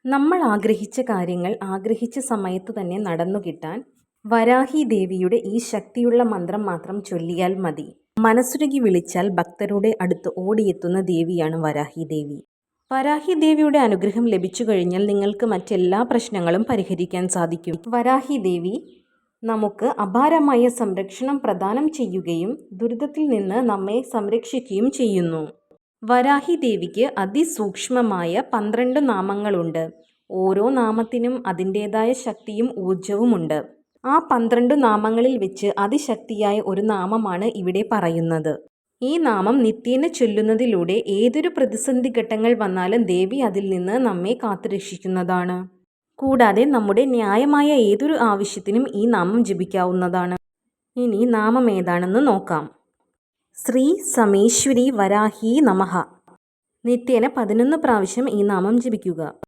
നമ്മൾ ആഗ്രഹിച്ച കാര്യങ്ങൾ ആഗ്രഹിച്ച സമയത്ത് തന്നെ നടന്നു കിട്ടാൻ വരാഹി ദേവിയുടെ ഈ ശക്തിയുള്ള മന്ത്രം മാത്രം ചൊല്ലിയാൽ മതി. മനസ്സുരുകി വിളിച്ചാൽ ഭക്തരുടെ അടുത്ത് ഓടിയെത്തുന്ന ദേവിയാണ് വരാഹി ദേവി. വരാഹി ദേവിയുടെ അനുഗ്രഹം ലഭിച്ചു കഴിഞ്ഞാൽ നിങ്ങൾക്ക് മറ്റെല്ലാ പ്രശ്നങ്ങളും പരിഹരിക്കാൻ സാധിക്കും. വരാഹി ദേവി നമുക്ക് അപാരമായ സംരക്ഷണം പ്രദാനം ചെയ്യുകയും ദുരിതത്തിൽ നിന്ന് നമ്മെ സംരക്ഷിക്കുകയും ചെയ്യുന്നു. വരാഹി ദേവിക്ക് അതിസൂക്ഷ്മമായ 12 നാമങ്ങളുണ്ട്. ഓരോ നാമത്തിനും അതിൻ്റേതായ ശക്തിയും ഊർജവുമുണ്ട്. ആ 12 നാമങ്ങളിൽ വെച്ച് അതിശക്തിയായ ഒരു നാമമാണ് ഇവിടെ പറയുന്നത്. ഈ നാമം നിത്യേന ചൊല്ലുന്നതിലൂടെ ഏതൊരു പ്രതിസന്ധി ഘട്ടങ്ങൾ വന്നാലും ദേവി അതിൽ നിന്ന് നമ്മെ കാത്തുരക്ഷിക്കുന്നതാണ്. കൂടാതെ നമ്മുടെ ന്യായമായ ഏതൊരു ആവശ്യത്തിനും ഈ നാമം ജപിക്കാവുന്നതാണ്. ഇനി നാമം ഏതാണെന്ന് നോക്കാം. ശ്രീ സമേശ്വരി വരാഹി നമഃ. നിത്യേന 11 പ്രാവശ്യം ഈ നാമം ജപിക്കുക.